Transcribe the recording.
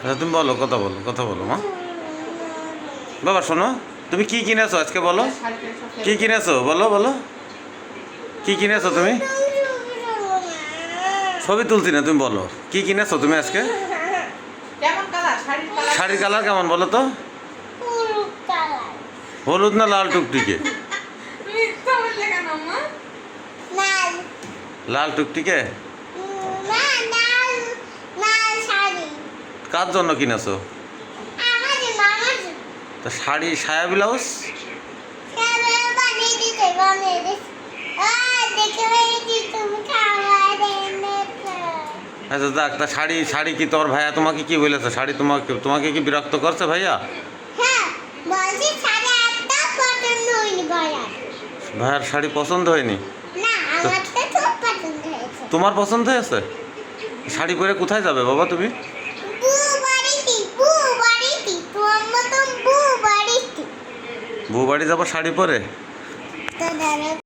আচ্ছা তুমি বলো, কথা বলো মা। বাবা শোনো, তুমি কি কিনেছো আজকে বলো? কি কিনেছো বলো বলো, কি কিনেছো তুমি? ছবি তুলছি না, তুমি বলো কি কিনেছো তুমি আজকে? শাড়ির কালার কেমন বলো তো? হলুদ না লাল টুকটিকে? লাল টুকটিকে। কার জন্য কিনেছো? তা শাড়ি সায়া ব্লাউজ? আচ্ছা দেখ, তা শাড়ি শাড়ি কি তোমার ভাইয়া তোমাকে কি বলেছে? শাড়ি তোমাকে তোমাকে কি বিরক্ত করছে ভাইয়া? ভাইয়ার শাড়ি পছন্দ হয়নি? তোমার পছন্দ হয়েছে? শাড়ি পরে কোথায় যাবে বাবা তুমি? বউ বাড়ি যাবো শাড়ি পরে?